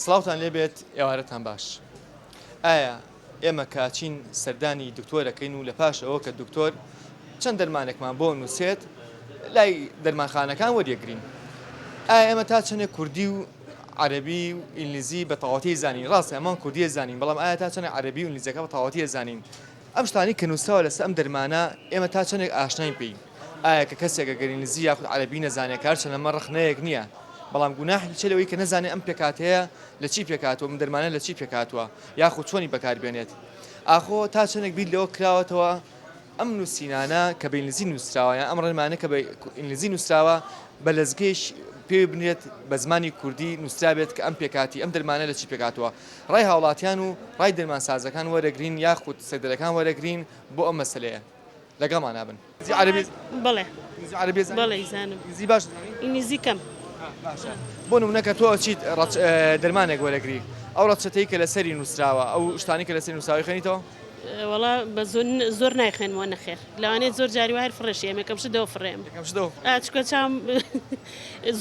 سڵاوتان لێبێت ئێوارەتان باش. ئایا ئێمە کاچین سەردانی دکتۆرەکەین و لە پاشەوە کە دکتۆر چەند دەرمانێکمان بۆ نووسێت لای دەرمانخانەکان وەریەگرین. ئایا ئێمە تا چەندێک کوردی و عەرەبی و ئینگلیزی بە تەواوەتی زانین؟ ڕاستە ئەمان کوردیە زانین، بەڵام ئایا تا چەندێک عەرەبی و ئینگلیزیەکە بە تەواوەتی زانین؟ ئەم شتانی کە نووسراوە لەسەر ئەم دەرمانە ئێمە تا چەندێک ئاشناین پێین؟ ئایا کە کەسێک ئەگەر ئینگلیزی یاخود عەرەبی نەزانێت کار چەند لەمە ڕخنەیەک نییە، بەڵام گوناحی چ لەوەی کە نەزانێت ئەم پێکاتەیە لە چی پێکاتوە، من دەرمانە لە چی پێکاتوە یاخود چۆنی بەکاربێنێت. ئاخۆ تا چەندێک بیر لەوە کراوەتەوە ئەم نووسینانە کە بە ئینگلیزی نووسراوە یان ئەم ڕێنمانە کە بە ئینگلیزی نووسراوە بە لەزگەیش پێ بنێت بە زمانی کوردی نووسرابێت کە ئەم پێکاتی ئەم دەرمانە لە چی پێکاتوە. ڕای هاوڵاتیان و ڕای دەرمانسازەکان وەرەگرین یاخود سەردەرەکان وەرەگرین بۆ ئەم مەسەلەیە. لەگەڵمان نابن. عەرەبی بەڵێ عەرەبی بەڵێ زانم ئینگلیزی باش ئینگلیزی کەم بۆ نمونەکە تۆ چیت دەرمانێک وەرەگری ئەو ڕەچەتەی کە لەسەری نووسراوە ئەو شتانی کە لەسەری نووسراوی خەنیتەوە وەڵا بە زۆر نایخێنەوە نەخێر لەوانێت زۆر جاری وای فڕێشی ئەمە کەمش دەوە فڕێم چکە چام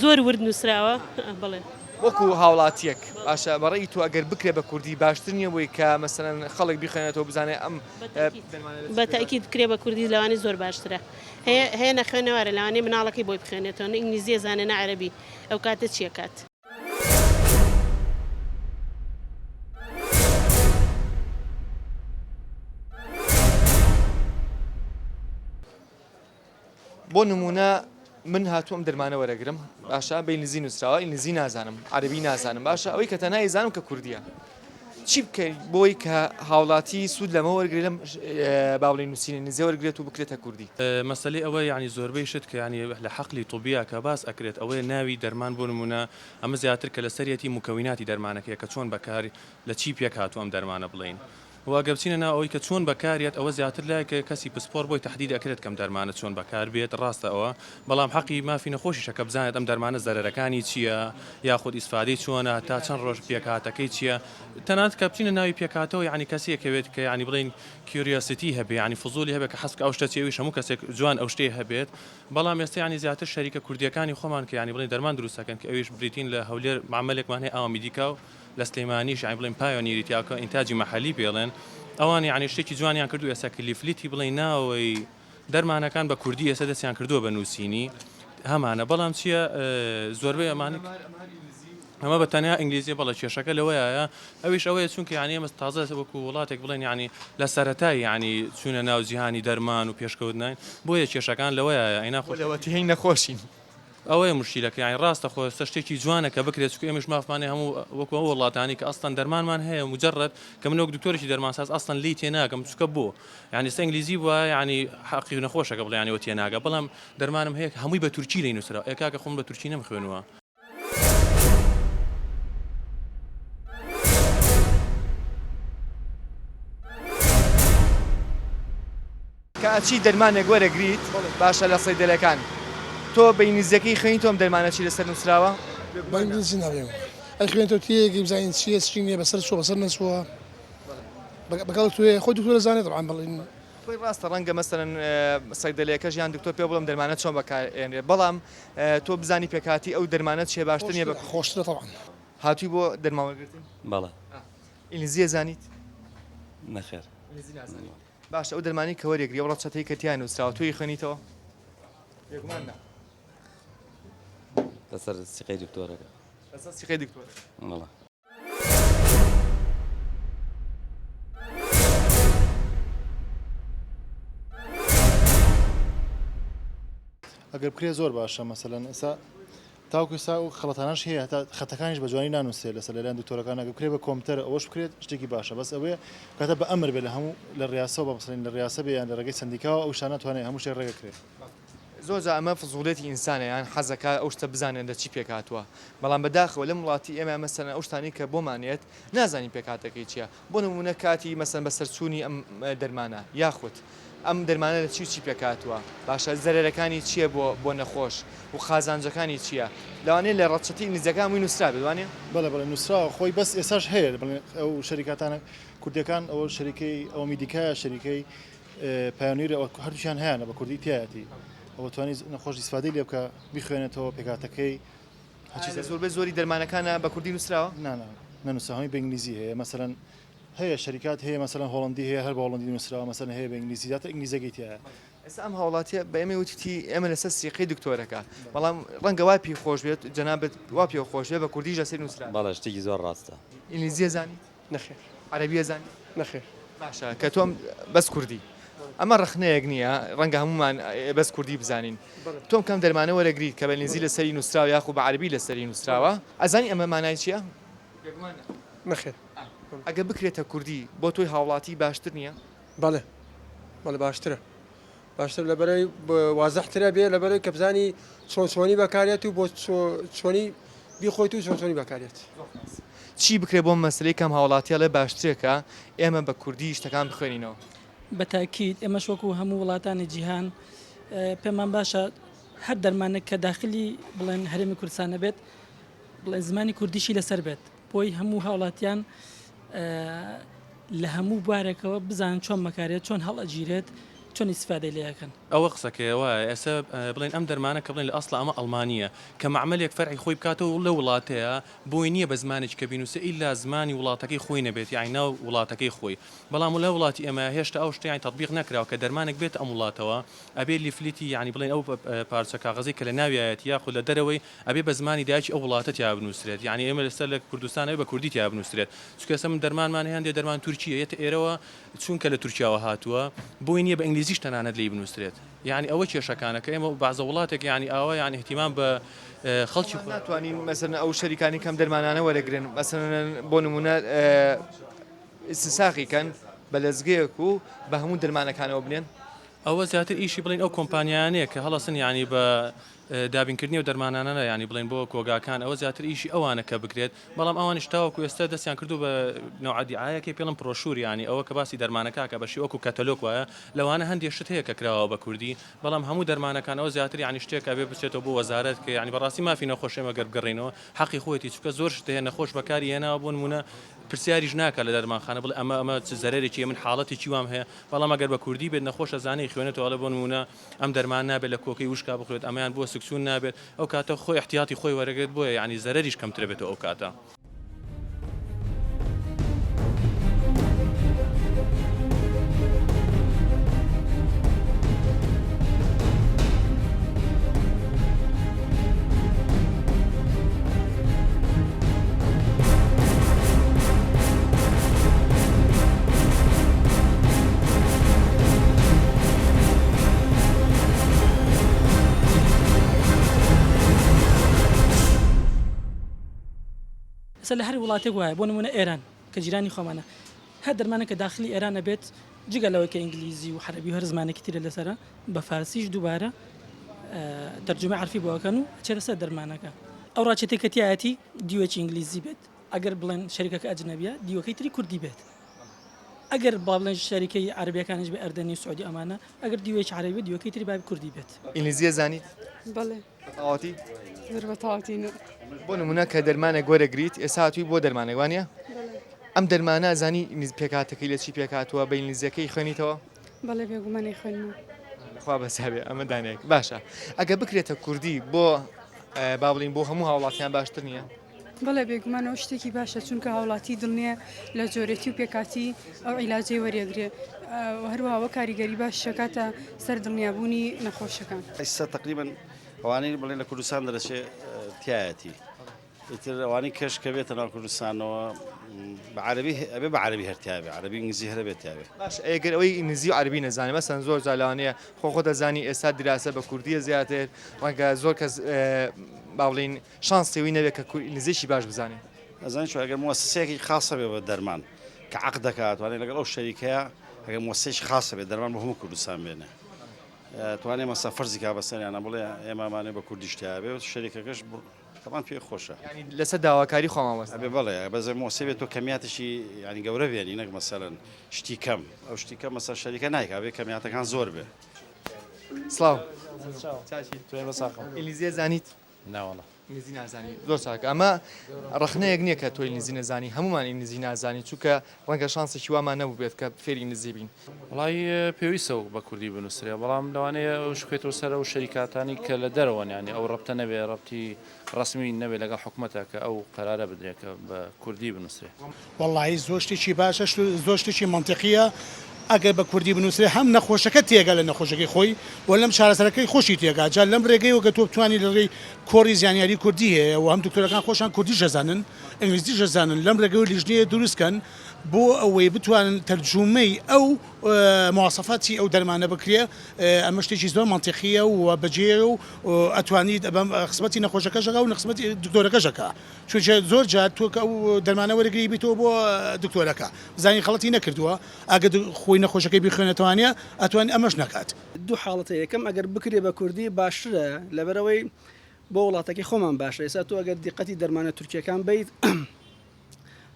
زۆر ورد نووسراوە بڵێ وەکو هاوڵاتیەک باشە بەڕێی تو ئەگەر بکرێ بە کوردی باشتر نییە بۆی کە مەسەرەن خەڵک بخوێنێتەوە بزانێ ئەم بە تاکید بکرێ بە کوردی لەوانی زۆر باشترە هەیە نەخوێنەوەرە لەوانەیە مناڵەکەی بۆی بخوێنێتەوە ئینگلیزیە زانێ نە عەرەبی ئەو کاتە چیە کات بۆ نمونە من هاتووم دەرمانە وەرەگرم باشە بە ئینگلیزی نووسراوە ئینگلیزی نازانم عەرەبی نازانم باشە ئەوەی کە تەنها زانم کە کوردیە چی بکەیت بۆی کە هاوڵاتی سوود لەمە وەرگێت لەم باوڵی نووسینی نزیێ وەرگێت و بکرێتە کوردی مەسەلەی ئەوە یعنی زۆربەی شت کە ینی لە حەقلی طوبیا کە باس ئەکرێت ئەوەیە ناوی دەرمان بۆ نمونە ئەمە زیاتر کە لە سەرەتی مکەویناتی دەرمانەکەی کە چۆن بەکار لە چی پێک هاتوو ئەم دەرمانە بڵین واگەبچینە نا ئەوەی کە چۆن بەکارێت ئەوە زیاتر لایکە کەسی پسپۆر بۆی تهدید ئەکرێت کەم دەرمانە چۆن بەکار بێت ڕاستە ئەوە بەڵام حەقی مافی نەخۆشیشە کە بزانێت ئەم دەرمانە زەرەرەکانی چییە یاخود ئیسفادەی چۆنە تا چەند ڕۆژ پێکاتەکەی چییە تەنانەت کە بچینە ناوی پێکاتەوە یعنی کەسێکەوێت کە ینی بڵین کیوریۆسیتی هەبێ ینی فزولی هەبێت کە حەسک ئەو شتە چێویش هەموو کەسێک جوان ئەو شتەی هەبێت بەڵام ئێستا ینی زیاتر شەریکە کوردیەکانی خۆمان کە ینی بڵین دەرمان دروستەکەن کە ئەویش بریتین لە هەولێر معاملێکمان هەیە ئاوا میدیکا و لە سلەیمانیش ینی بڵین پایۆنیری تیاکە ئینتاجی مەحەلی پێڵێن ئەوان یعنی شتێکی جوانیان کردو ئێستا کلیفلیتی بڵین ناوەی دەرمانەکان بە کوردی ئێستا دەستیان کردووە بە نووسینی هەمانە بەڵام چییە زۆربەی ئەمانە ئەمە بە تەنیا ئینگلیزی بەڵە کێشەکە لەوەیە ئەویش ئەوەیە چونکە یعنی ئێمە تازە وەکو وڵاتێک بڵێن یعنی لە سەرەتای یعنی چوونە ناو جیهانی دەرمان و پێشکەوتنین بۆیە کێشەکان لەوەیە ئەینا خۆلەوەتی هەی نەخۆشین ئەوەیە مشکلەکە یعنی ڕاستە خۆ شتێکی جوانە کە بکرێت چکە ئێمەش مافمانێ هەموو وەکو ئەو وڵاتانی کە ئەستان دەرمانمان هەیە مجرد کە منەوە دکتۆرێکی دەرمانساز ئەستان لی تێناگەم چکە بۆ یعنی ئینگلیزی بووە یعنی حەقی نەخۆشەکە بڵێ ینی وە تێناگە بەڵام دەرمانم هەیە هەمووی بە تورکی لێ نووسرا ئێکاکە خۆم بە تورکی نەمخوێنەوە کاچی دەرمانێک وەرەگریت باشە لە سەیدەلەکان تۆ بە ئینگلیزیەکەی خوێنی تۆم دەرمانەچی لەسەر نووسراوە بە ئینگلیزی ناڵێم ئەخوێنێتەوە تێیەکی بزانین چیە چی نییە بەسەر چوە بەسەر نەچووە بەگەڵ توێ خۆی دکتۆر دەزانێت ڕان بڵین خۆی ڕاستە ڕەنگە مەسەرەن سەیدەلەیەکە ژیان دکتۆر پێ بڵم دەرمانە چۆن بەکارێنێت بەڵام تۆ بزانی پێکاتی ئەو دەرمانە چێ باشتر نییە خۆشترە تەواان هاتووی بۆ دەرمانوەرگرتن بەڵێ ئینگلیزیە زانیت نەخێر باشە ئەو دەرمانی کە وەرەگری ئەو ڕەچەتەی کە تیان نووسراوە توی خوێنیتەوە لەسەر سیقەی دکتۆرەکە لەسەر سیقەی دکتۆرە بەڵێ ئەگەر بکرێ زۆر باشە مەسەلەن ئێستا تاوکو ئێستا و خەڵەتانەش هەیە هەتا خەتەکانیش بە جوانی نانووسێت لەسەر لەلایەن دکتۆرەکان ئەگەر بکرێ بە کۆمپیوتەر ئەوەش بکرێت شتێکی باشە بەس ئەوەیە کاتە بە ئەمر بێ لە هەموو لە ڕاستەوە بە مەسەلەن لە ڕاستە بێ یان لە ڕێگەی سندیکاوە ئەو شانە توانێت هەموو شتێک ڕێگەکرێت زۆر جا ئەمە فزوڵێتی ئینسانە یان حەزەکە ئەو شتە بزانێت لە چی پێکاتوە بەڵام بەداخەوە لەم وڵاتی ئێمە مەسەلەن ئەو شتانی کە بۆمانێت نازانین پێکاتەکەی چییە بۆ نمونە کاتی مەسەن بەسەرچوونی ئەم دەرمانە یاخود ئەم دەرمانە لە چی پێکاتوە باشە زەرەرەکانی چییە بۆ نەخۆش و خازانجەکانی چییە لەوانەیە لە ڕەچەتی ئینگلیزیەکان مووی نووسرا بوانێ بەڵێ بەڵێ نووسراوە خۆی بەس ئێساش هەیە ئەو شەریکاتانە کوردیەکان ئەوە شەریکەی ئەو میدیکایە شەریکەی پایۆنیرە ئەوە هەردووشیان هەیەە بە کوردی تایەتی ئەوە توانانی نەخۆش ئیسفادەی لێ بکە بخوێنێتەوە پێکاتەکەی زۆربەی زۆری دەرمانەکانە بە کوردی نووسراوە نەنووسهامی بە ئینگلیزی هەیە مەسەرەن هەیە شەریکات هەیە مەسەرەن هۆڵندی هەیە هەر بە هۆڵندی نووسراوە مەسەرەن هەیە بە ئینگلیزی داتە ئینگلیزەکەی تایە ئێستا ئەم هاوڵاتیە بە ئێمە وتی ئێمە لەسەر سیقەی دکتۆرەکە بەڵام ڕەنگە وای پێی خۆش بێت جەنابەت وا پێ خۆش بێت بە کوردی ژەسەر نووسرا بەڵێ شتێکی زۆر ڕاستە ئینگلیزیە زانی نەخێر عەرەبیە زانی نەخێر باشە کە تۆم بەس کوردی ئەمە ڕخنەیەک نییە ڕەنگە هەمومان بەس کوردی بزانین تۆم کەم دەرمانە وەرەگریت کە بە ئینگلیزی لەسەری نووسراوە یاخو بە عەرەبی لەسەری نووسراوە ئەزانی ئەمە مانای چییە؟ نەخێر ئەگە بکرێتە کوردی بۆ تۆی هاوڵاتی باشتر نییە؟ بەڵێ بەڵێ باشترە باشتر لەبەرەوەی وازەحترە بێ لەبەرەوەی کە بزانی چۆنی بەکارێت و بۆ چۆنی بیخۆیت و چۆنی بەکارێت چی بکرێ بۆ مەسلەی کەم هاوڵاتیە لە باشترێکە ئێمە بە کوردی شتەکان بخوێنینەوە بەتاکید ئێمەش وەکو هەموو وڵاتانی جیهان پێمان باشە هەر دەرمانێک کە داخلی بڵێن هەرێمی کوردستانە بێت بڵێن زمانی کوردیشی لەسەر بێت بۆی هەموو هاوڵاتیان لە هەموو بوارێکەوە بزانن چۆن بەکارێت چۆن هەڵئەگیرێت چۆن ئیسفادەی لێەکەن ئەوە قسەکەیەوە ئێستا بڵێن ئەم دەرمانە کە بڵێن لە ئەسڵ ئەمە ئەڵمانیە کە معمەلێک فەرعی خۆی بکاتەوە لە وڵاتەیە بۆی نییە بە زمانێک کە بینوسە ئیلا زمانی وڵاتەکەی خۆی نەبێت یعنی ناو وڵاتەکەی خۆی بەڵام لە وڵاتی ئێمە هێشتا ئەو شتیان تطبیق نەکراوە کە دەرمانێک بێت ئەم وڵاتەوە ئەبێ لیفلیتی یعنی بڵێن ئەو پارچە کاغەزی کە لە ناویایەت یاخود لە دەرەوەی ئەبێ بە زمانی دایکی ئەو وڵاتە تیا بنووسرێت یعنی ئێمە لەسەر لە کوردستانەوە بە کوردی تیا بنووسرێت چونکە ئێستا من دەرمانمان هەیە دەرمان تورکیە یەت ئێرەوە چونکە لە تورکیاوە هاتووە بۆی نییە بە ئینگلیزیش تەنانەت لێی بنووسرێت یعنی ئەوە کێشەکانە کە ئێمە بەعزە وڵاتێک یعنی ئاوا یعنی احتیمام بە خەڵکی ناتوانین مەسەن ئەو شەریکانی کەم دەرمانانە وەرەگرن مەسەن بۆ نمونە ئیستیساقیکەن بە لەزگەیەک و بە هەموو دەرمانەکانەوە بنێن ئەوە زیاتر ئیشی بڵین ئەو کۆمپانیانەیە کە هەڵەسن ینی بە دابینکردنی و دەرمانانە ینی بڵین بۆ کۆگاکان ئەوە زیاتر ئیشی ئەوانە کە بکرێت بەڵام ئەوانش تاوەکو ئێستا دەستیان کردو بە نەوعادیعایەکی پێڵم پرۆشور ینی ئەوە کە باسی دەرمانەکە کە بەشی وەکو کەتەلۆک وایە لەوانە هەندێک شت هەیە کە کراوە بە کوردی بەڵام هەموو دەرمانەکان ئەوە زیاتر ینی شتێک کە بێ بچێتەوە بۆ وەزارەت کە ینی بەڕاستی مافی نەخۆشێمە گەر بگەڕێنەوە حەقی خۆیەتی چونکە زۆر شت هەیە نەخۆش بەکاری هێناوە بۆ نمونە پرسیاریش ناکە لە دەرمانخانە بڵێ ئەمە چ زەرێکی من حاڵەتێکی وام هەیە بەڵام ئەگەر بە کوردی بێت نەخۆشە زانەی خوێنێتەوە لە بۆ نمونە ئەم دەرمان نابێت لە کۆکەی وشکا بخوێت ئەمەیان بۆ سکسون نابێت ئەو کاتە خۆی احتیاطی خۆی وەرەگرێت بۆیە ینی زەرریش کەمترە بێتەوە ئەو کاتە لە هەر وڵاتێک وایە بۆ نمونە ئێران کە جیرانی خۆمانە هەر دەرمانە کە داخلی ئێرانە بێت جگەلەوەی کە ئینگلیزی و حەرەبی و هەر زمانێکی ترە لەسرە بە فارسیش دووبارە تەرجمە عەرفی بۆکەن و چێرە سەر دەرمانەکە ئەو ڕاچێتی کە تایەتی دیوەکی ئینگلیزی بێت ئەگەر بڵێن شەریکەکە ئەجنەبیە دیوەکەی تری کوردی بێت ئەگەر با بڵێن شەریکەی عەربیەکانش بە ئەردەنی و سعودی ئەمانە ئەگەر دیوەکی عەربی دیوەکەی تری باب کوردی بێت ئینگلیزیە زانیت بەڵێ ئاواتی زۆر بەتاواتینە بۆ نمونە کە دەرمانێک وەرەگریت ئێستا هاتووی بۆ دەرمانێک وانە ئەم دەرمانە زانی پێکاتەکەی لە چی پێکاتوە بە ئینگلیزیەکەی خوێنیتەوە بەڵێ بێگومانەی خوێنمەوە خوا بەسابێ ئەمە دانێک باشە ئەگە بکرێتە کوردی بۆ با بڵین بۆ هەموو هاوڵاتیان باشتر نییە بەڵێ بێگومانەوە شتێکی باشە چونکە هاوڵاتی دڵنیە لە جۆرێتی و پێکاتی ئەو عیلاجەی وەرەگرێ هەروەها کاریگەری باش شکاتە سەر دڵنیابوونی نەخۆشەکان ئێستا تقریبا ئەوانەی بڵێن لە کوردستان دەرەچێ تایەتی ئیتر ئەوانەی کەش کە بێتە ناو کوردستانەوە ئەبێ بە عەربی هەرتیاوێ عەربی ئینگلیزی هەرە بێت تیاوێ باش ئەگەر ئەوەی ئینگلیزی و عەربی نەزانێ مەسەن زۆر جالانەیە خۆ دەزانی ئێستا دراسە بە کوردیە زیاتر ڕەنگە زۆر کەس با بڵین شانسێوی نەبێت کە ئینگلیزیشی باش بزانێ ئەزانین چۆن ئەگەر موەسسەیەکی خاصە بێ بە دەرمان کە عەقد دەکات توانێت لەگەڵ ئەو شەریکەیە ئەگەر موەسسەیەکی خاصە بێت دەرمان بە هەموو کوردستان بێنێ توانێت مەسا فەرزی کا بەسەریانە بڵێ ئێمەمانێ بە کوردیش تیاوێ و شەریکەکەش طبعا پێ خۆشە ینی لەسەر داواکاری خۆمان وەست ئەبێ بەڵێ بەزە مۆسێ بێت تۆ کەمیاتشی ینی گەورە بێنی نەک مەسەلەن شتی کەم ئەو شتی کەم مەسەر شەریکە نایکا بێ کەمیاتەکان زۆر بێ سڵاو توێ بەساقم ئینگلیزیە زانیت ناوەڵە ئینگلیزی نازانی زۆر چاکە ئەمە ڕخنەیەک نییە کە تۆی ئینگلیزی نەزانی هەمومان ئینگلیزی نازانی چونکە ڕەنگە شانسێکی وامان نەبوو بێت کە فێری ئینگلیزی بین وڵی پێویستە و بە کوردی بنووسرێ بەڵام لەوانەیە شکێتەوە سەر و شەریکاتانی کە لە دەرەوە ینی ئەو ڕەبتە نەبێ ڕەبتی ڕسمی نەبێت لەگەڵ حکوومەتە کە ئەو قەرارە بدرێت کە بە کوردی بنووسێ وەڵی زۆر شتێکی باشە زۆر شتێکی منطقیە ئەگەر بە کوردی بنووسێ هەم نەخۆشەکە تێگە لە نەخۆشەکەی خۆی و لەم چارەسەرەکەی خۆشی تێگا جا لەم ڕێگەی وەگە تۆ بتوانانی لەڕێی کۆڕی زیانیاری کوردی هەیە و هەم دکتۆرەکان خۆشان کوردی ژەزانن ئینگلیزی ژەزانن لەم ڕێگەی لیژنەیە دروستکەن بۆ ئەوەی بتوانن تەرجومەی ئەو مواصفاتی ئەو دەرمانە بکرێ ئەمە شتێکی زۆر منطقیە و بەجێ و ئەتوانیت بەم خزمەتی نەخۆشەکەشەکە و نەخزمەتی دکتۆرەکەشەکە چونکە زۆر جار تۆ کە ئەو دەرمانە وەرەگری بیتەوە بۆ دکتۆرەکە زانی خەڵەتی نەکردووە ئەگە خۆی نەخۆشەکەی بخوێنێتوانە ئەتوانێت ئەمەش نکات دوو حاڵەتە یەکەم ئەگەر بکرێ بە کوردی باشترە لەبەرەوەی بۆ وڵاتەکەی خۆمان باشە ئێستا تۆ ئەگەر دیقەتی دەرمانە تورکیەکان بیت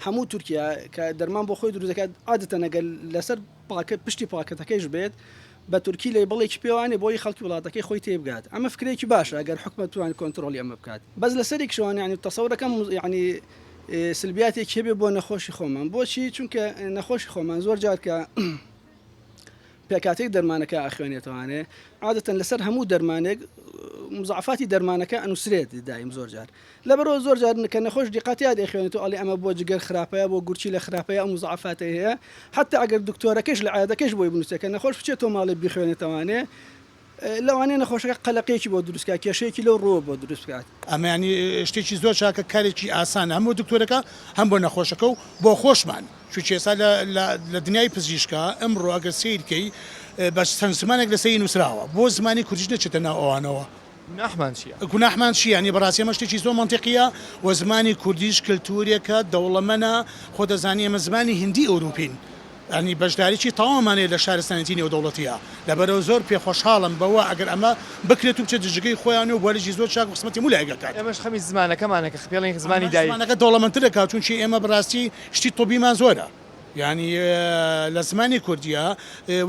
هەموو تورکیا کە دەرمان بۆ خۆی دروست دەکات عادەتەن ئەگەر لەسەر پشتی پاکەتەکەیش بێت بە تورکی لێ بڵێکی پێوانێ بۆی خەڵکی وڵاتەکەی خۆی تێبگات ئەمە فکرێکی باشە ئەگەر حکومەت توانێت کۆنتترۆلی ئەمە بکات بەس لەسەرێک شوان ینی تەسەورەکەم ینی سلبیاتێک هەبێ بۆ نەخۆشی خۆمان بۆچی چونکە نەخۆشی خۆمان زۆر جار کە پێکاتێک دەرمانەکە ئەخوێنێتوانێ عادەتەن لەسەر هەموو دەرمانێک مزعفاتی دەرمانەکە ئەنووسرێت دایم زۆر جار لەبەرەوە زۆر جار کە نەخۆش دیقەتیا دەخوێنێتەوە ئەڵێ ئەمە بۆ جگەر خراپەیە بۆ گورچی لە خراپەیە ئەو مزعفاتی هەیە حتا ئەگەر دکتۆرەکەش لە عادەکەش بۆی بنووسێکە نەخۆش بچێتەوە ماڵی بخوێنێتەوانێ لەوانەیە نەخۆشەکە قەلەقەیەکی بۆ دروستکە کێشەیەکی لەو ڕۆ بۆ دروست بکات ئەمە ینی شتێکی زۆر چاکە کارێکی ئاسان هەموو دکتۆرەکە هەم بۆ نەخۆشەکە و بۆ خۆشمان چونکە ئێستا لە دنیای پزیشکە ئەمڕۆ ئەگەر سیرکەی بە چەند زمانێک لەسەری نووسراوە بۆ زمانی کوردیش نەچێتە ناو ئەوانەوە گوناحمان چیە ینی بەڕاستی ئەمە شتێکی زۆر منطقیە و زمانی کوردیش کللتورێکە دەوڵەمەنە خۆ دەزانی ئەمە زمانی هندی ئەوروپین ئەنی بەشداریی تاوامانێت لە شارستانەتی نێودەوڵەتیە لەبەرەوە زۆر پێخۆشحاڵم بەوە ئەگەر ئەمە بکرێت و بچێت دژگەی خۆیان و بۆلژی زۆر چاک قسمەتی مولایگەکات ئەمەش خەمی زمانەکەمانەکە خپێڵین زمانی دایمانەکە دەوڵەمەندترەکە چونکی ئێمە بەڕاستی شتی تۆبیمان زۆرە ینی لە زمانی کوردیە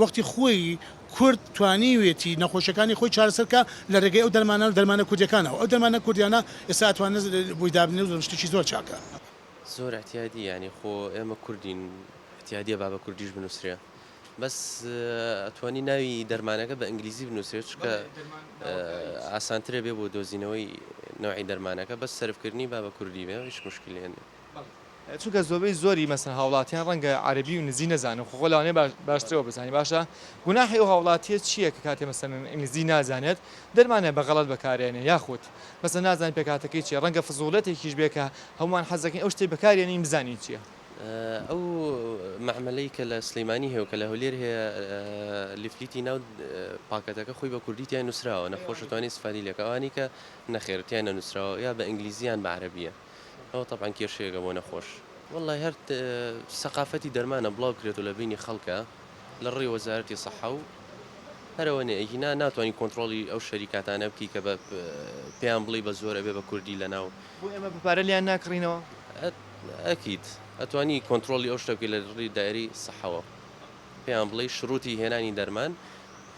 وەختی خۆی کورد توانیوێتی نەخۆشەکانی خۆی چارەسەرکە لە ڕێگەی ئەو دەرمانە کوردیەکانەوە ئەو دەرمانە کوردیانە ئێستا ئەتوانێت بۆی دابنێ و شتێکی زۆر چاکە زۆر احتیادی ینی خۆ ئێمە کوردین احتیادیە با بە کوردیش بنووسرێ بەس ئەتوانی ناوی دەرمانەکە بە ئینگلیزی بنووسێت چکە ئاسانترە بێ بۆ دۆزینەوەی نوعی دەرمانەکە بەس سەرفکردنی با بە کوردی بێ هیچ مشکلێنێ چونکە زۆربەی زۆری مەسن هاوڵاتیان ڕەنگە عەربی و نزی نەزانن خۆ لەوانەیە باشترەوە بزانانی باشە گوناحی ئەو هاوڵاتیە چییە کە کاتێ مەسەن ئینگلیزی نازانێت دەرمانە بەغەڵەت بەکارێنێ یاخود مەسەن نازان پێکاتەکەی چیە ڕەنگە فزوڵەتێکیش بێکە هەمومان حەزەکەین ئەو شتێ بەکارێنین بزانین چییە ئەو معمەلەی کە لە سلەیمانی هەیە و کە لە هەولێر هەیە لیفلیتی ناو پاکەتەکە خۆی بە کوردیتیان نووسراوە نەخۆشتوانی سفادی لەکەوانی کە نەخێرتیان نەنووسراوە یا بە ئینگلیزیان بە عەرەبیە ئەوە طبعاً کێشەیەکە بۆ نەخۆش والله هەر سەقافەتی دەرمانە بڵاو کرێت و لە بینی خەڵکە لە ڕێی وەزارەتی سەحە و هەرەوەنێ ئەینا ناتوانانی کۆنتترۆلی ئەو شەریکاتانە بکەی کە بە پێیان بڵی بە زۆرە بێ بە کوردی لەناو بۆ ئێمە بپارە لیان ناکڕینەوە ئەکیید ئەتوانی کۆنتترۆلی ئەو شتێکی لە ڕێی دایری سەحەوە پێیان بڵێ شروعی هێنانی دەرمان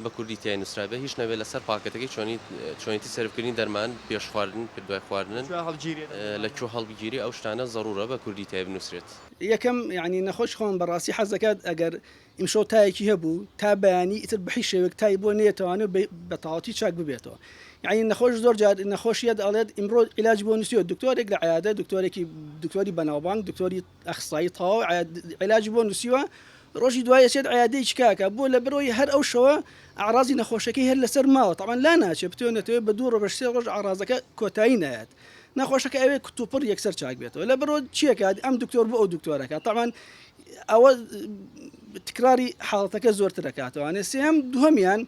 بە کوردی تیای نووسرابێ هیچ نەبێت لەسەر پاکەتەکەی چۆنیتی سەرفکردنی دەرمان پێش خواردن دوای خواردن لە کوێ هەڵبگیری ئەو شتانە زەڕورە بە کوردی تای بنووسرێت یەکەم یعنی نەخۆش خۆم بەڕاستی حەز دەکات ئەگەر ئیمشۆ تایەکی هەبوو تا بەیانی ئیتر بەحی شێوەک تای بۆ نێتوانێت بە تەواوەتی چاک ببێتەوە یعنی نەخۆش زۆر جار نەخۆشیەت ئەڵێت ئیمڕۆ عیلاج بۆ نووسیوە دکتۆرێک لە عیادە دکتۆری بەناوبانگ دکتۆری ئەخسایی تەواو عیلاجی بۆ نووسیوە ڕۆژی دوایە چێت عیادەی چکاکە بۆ لە بەرۆی هەر ئەو شەوە ئاڕازی نەخۆشەکەی هەر لەسەر ماوە تاوان لا ناچێت بتوێنێتەوە بە دوو ڕۆژ سێ ڕۆژ ئاڕازەکە کۆتایی نایەت نەخۆشەکە ئەوێ کتوپڕ یەکسەر چاک بێتەوە لە بەرۆ چیەکات ئەم دکتۆر بۆ ئەو دکتۆرەکە تاوان ئەوە تکراری حاڵەتەکە زۆرتر دەکاتەوانێ سێم دووهەمیان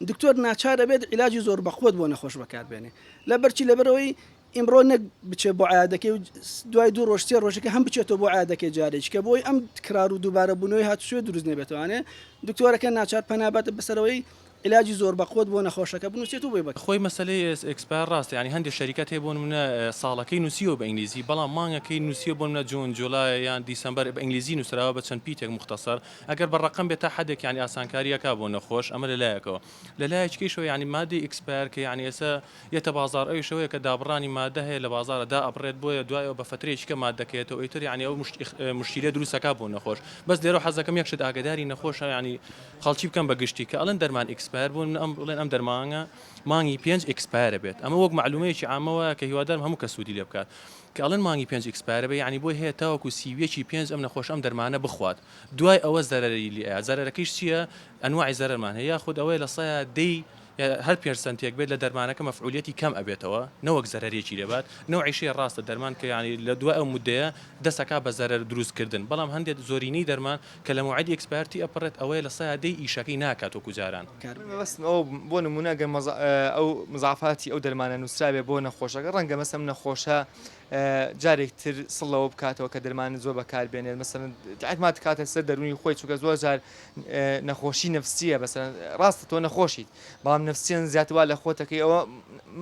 دکتۆر ناچارە بێت عیلاجی زۆر بەخۆت بۆ نەخۆش بەکاربێنێ لە بەرچی لەبەرەوەی ئیمڕۆ نەک بچێت بۆ عیادەکەی و دوای دوو ڕۆژ سێ ڕۆژەکە هەم بچێتەوە بۆ عیادەکەی جارێک کە بۆی ئەم تکرار و دووبارە بوونەوەی هاتووە دروست نێبێتوانێ دکتۆرەکە ناچار پەنابەتە بەسەرەوەی علاجی زۆر بەقوت بۆ نەخۆشەکە بنووسێت و بێ بە خۆی مەسلەی ئەکسپایر ڕاستە ینی هەندێک شەریکەت هەیە بۆ منە ساڵەکەی نووسیەوە بە ئینگلیزی بەڵام مانگەکەی نووسیە بۆ منە جوون جوڵای یان دیسەمبەر بە ئینگلیزی نووسراوە بە چەند پیتێک مختصر ئەگەر بە ڕقم بێت تا حدێک ینی ئاسانکاریەکە بۆ نەخۆش ئەمە لەلایەکەوە لەلایەکیشەوە ینی مادی ئەکسپایر کە ینی ئێستا یەتە بازار ئەویشەوەیە کە دابڕانی مادە هەیە لە بازارەدا ئەبڕێت بۆیە دوایەوە بە فترێکی کە مادەکەیێتەوە ئیتر ینی ئەو مشتیلە دروستەکە بۆ نەخۆش بەس لێرە حەزەکەم یەکشت ئاگداری نەخۆشە ینی خەڵکی بکەم بە گشتی کە ئەڵەن دەرمان ئەکسپایر بوون بڵێن ئەم دەرمانگە مانگی 5 ئەکسپایرە بێت ئەمە وەک معلومەیەکی عامەوە کە هیوادارم هەموو کە سوودی لێ بکات کە ئەڵەن مانگی 5 ئەکسپایرە بێ ینی بۆی هەیە تاوەکو سیویەکی 5 ئەم نەخۆش ئەم دەرمانە بخوات دوای ئەوە زەرەری لێ زەرەرەکەیش چییە ئەنواعی زەرەرمان هەیە خود ئەوەی لە سایە دەی هەر پێرسەنتێک بێت لە دەرمانەکە مەفعولیەتی کەم ئەبێتەوە نەوەک زەرەرێکی لێبات نەوعیشی ڕاستە دەرمان کە ینی لە دوای ئەو مدەیە دەسەکە بە زەرەر دروستکردن بەڵام هەندێک زۆرینەی دەرمان کە لە موعدی ئەکسپایرتی ئەپڕێت ئەوەیە لە سایدەی ئیشەکەی ناکات وەکو جاران ئەو بۆ نمونە گەر ئەو مزعفاتی ئەو دەرمانە نووسراوێ بۆ نەخۆشەکە ڕەنگە مەسەم نەخۆشە جارێکتر سڵەوە بکاتەوە کە دەرمانە زۆر بەکاربێنێت مەسەن عتمات کاتە سەر دەرونی خۆی چووکە زۆر جار نەخۆشی نفسیە بەسەر ڕاستە تۆ نەخۆشیت بەڵام نفسیان زیاتوا لە خۆتەکەی ئەوە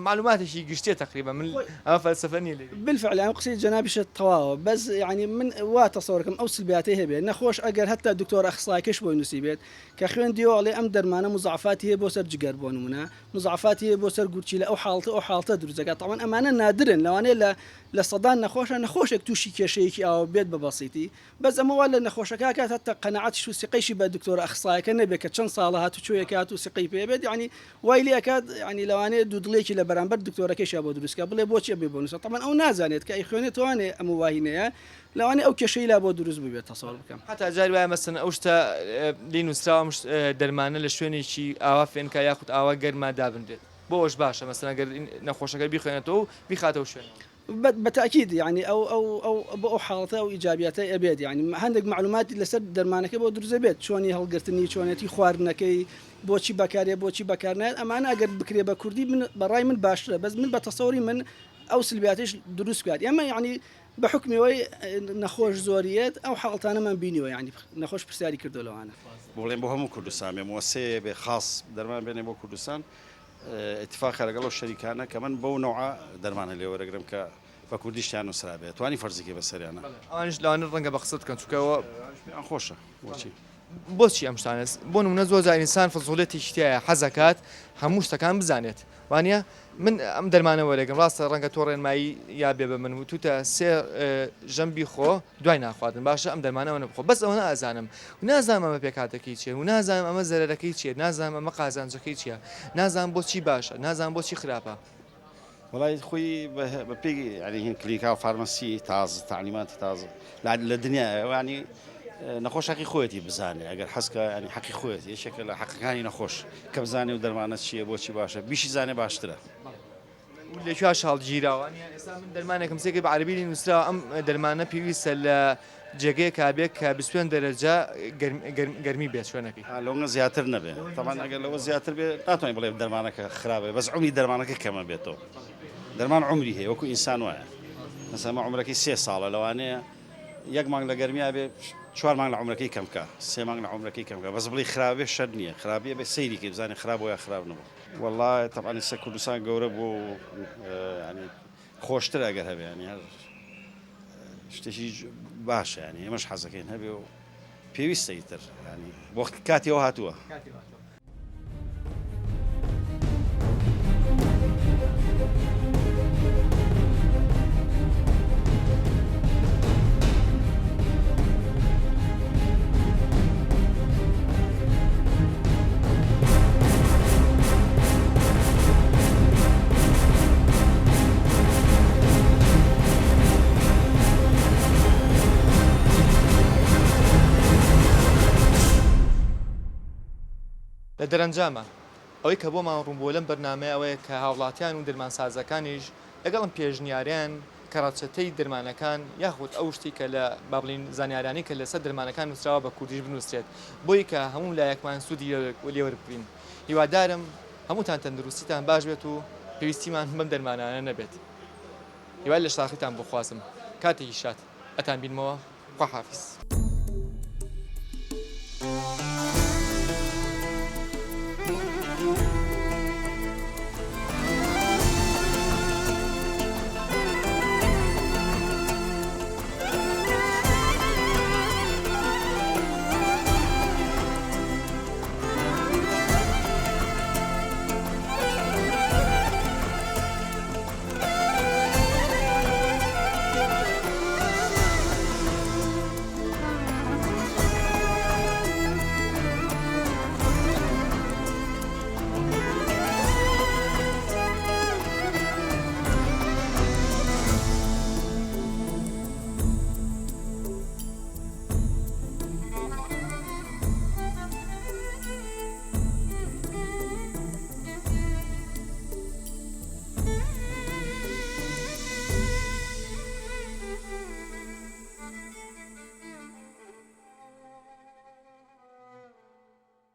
معلوماتێکی گشتێ تقریبا من ئەمە فەلسفە نیە بالفعل ئەم قسەی جەنابیشت تەواوە بەس ینی من وا تەسەوڕەکەم ئەو سلبیاتەی هەبێت نەخۆش ئەگەر هەتا دکتۆر ئەخسایکەش بۆی نووسی بێت کە خوێندیەوەڵێ ئەم دەرمانە مزعفاتی هەیە بۆ سەر جگەر بۆ نمونە مزعفاتی هەیە بۆ سەر گورچی لە ئەو حاڵتە دروستەکە تاوان ئەمانە نادرن لەوانەیە لە سەدان نەخۆشێک تووشی کێشەیەکی ئاوە بێت بە بەسیتی بەس ئەمەوە لە نەخۆشەکە کات هەتا قەنەعەتیش و سقەیشی بە دکتۆر ئەخسایەکە نەبێت کە چەند ساڵە هاتوچۆیەکە هات و سقەی پێ بێت ینی وای لێ ئەکات ینی لەوانەیە دوو دڵێکی لە بەرامبەر دکتۆرەکەیشە بۆ دروستکە بڵێ بۆچی بێ بۆنووسە تەمان ئەو نازانێت کە ئەی خوێنێت توانێ ئەم واهینەیە لەوانێ ئەو کێشەی لا بۆ دروست ببێت تەسەوڕ بکەم حتا جاری وایە مەسەن ئەو شتە لی نووسراوە دەرمانە لە شوێنێکی ئاوا فێنکە یاخود ئاوا گەرما دابندێت بۆش باشە مەسەن ئەگەر نەخۆشەکە بیخوێنێتەوە بیخاتەوە شوێن بەتاکید ینی بۆ ئەو حاڵەتە و ئیجابیاتە ئەبێت ینی هەندێک معلوماتی لەسەر دەرمانەکە بۆ دروست بێت چۆنی هەڵگرتنی چۆنێتی خواردنەکەی بۆچی بەکارێ بۆچی بەکارنێت ئەمانە ئەگەر بکرێ بە کوردی بەڕای من باشترە بەس من بە تەسەوری من ئەو سلبیاتش دروست بکات ئێمە ینی بە حکمیەوەی نەخۆش زۆریت ئەو حاڵتانەمان بینیوە ینی نەخۆش پرسیاری کردو لەوانە بڵێن بۆ هەموو کوردستان بێ موسەیە بێ خاص دەرمان بێنێ بۆ کوردستان اتفاق لەگەڵ شەریکانە کە من بەو نەوع دەرمانە لێوەرەگرم کە بە کوردیشتیان نووسرا بێت توانی فەرزیکە بەسەریانە ئەوانش لەوانە ڕەنگە بە قسە بکەن چووکەوە خۆشە بۆچی بۆچی ئەم شتانە بۆ نمونە زۆر جار ئینسان فزوڵێتی شتیایە حەزەکات هەموو شتەکان بزانێت وانە من ئەم دەرمانە وەرەگەم ڕاستە ڕەنگە تۆ ڕێنمایی یا بێ بە من وتوتە سێ ژەمبی خۆ دوای ناخواردن باشە ئەم دەرمانەوە نەبخۆ بەس ئەوە نازانم و نازانم ئەمە پێکاتەکەی چیە و نازانم ئەمە زەرەرەکەی چیە نازانم ئەمە قازانجەکەی چییە نازانم بۆچی باشە نازانم بۆچی خراپە وڵای خۆی بە پێی ینی هین کلینیکا و فارمەسی تازە تعلیماتی تازە لە دنیا ینی نەخۆشەکەی خۆیەتی بزانێ ئەگەر حەزکە ینی حەقی خۆیەت یەکێکە لە حەقەکانی نەخۆش کە بزانێ و دەرمانە چییە بۆچی باشە بیشی زانێ باشترە لێکوا شاڵگیراوانە ئێستا من دەرمانێکم سێکی بە عەربی نووسراوە ئەم دەرمانە پێویستە لە جێگەیە کابێت کە 20 دەرەجە گەرمی بێت شوێنەکەی لەوە زیاتر نەبێت تەمان ئەگەر لەوە زیاتر بێت ناتوانین بڵێ دەرمانەکە خراپە بەس عمری دەرمانەکە کەمە بێتەوە دەرمان عمری هەیە وەکو ئینسان وایە مەسەڵەن عمرەکەی 3 ساڵە لەوانەیە 1 مانگ لە گەرمیا بێ 4 مانگ لە عمرەکەی کەمکە 3 مانگ لە عمرەکەی کەمکە بەس بڵی خراپێ شەر نییە خراپیە بێ سەیریکە بزانێ خراپ بۆ یا خراپ نەبوو والله طبعا ئێستا کوردستان گەورە بوو ینی خۆشتر ئەگەر هەبێ ینی هەر شتێکی باشە ینی ئێمەش حەزەکەین هەبێ و پێویستە ئیتر ینی بۆ کاتیەوە هاتووە لە دەرەنجامە ئەوەی کە بۆمان ڕووبووە لەم بەرنامەیە ئەوەیە کە هاوڵاتیان و دەرمانسازەکانیش لەگەڵم پێشنیاریان کە ڕەچەتەی دەرمانەکان یاخود ئەو شتی کە لە بابلین زانیارانی کە لەسەر دەرمانەکان نووسراوە بە کوردیش بنووسێت بۆی کە هەموو لایەکمان سوودی لێوەربگرین هیوادارم هەمووتان تەندروستیتان باش بێت و پێویستیمان بەم دەرمانانە نەبێت هیوای لە شاخیتان بخوازم کاتێکی شات ئەتان بینمەوە خواحافیز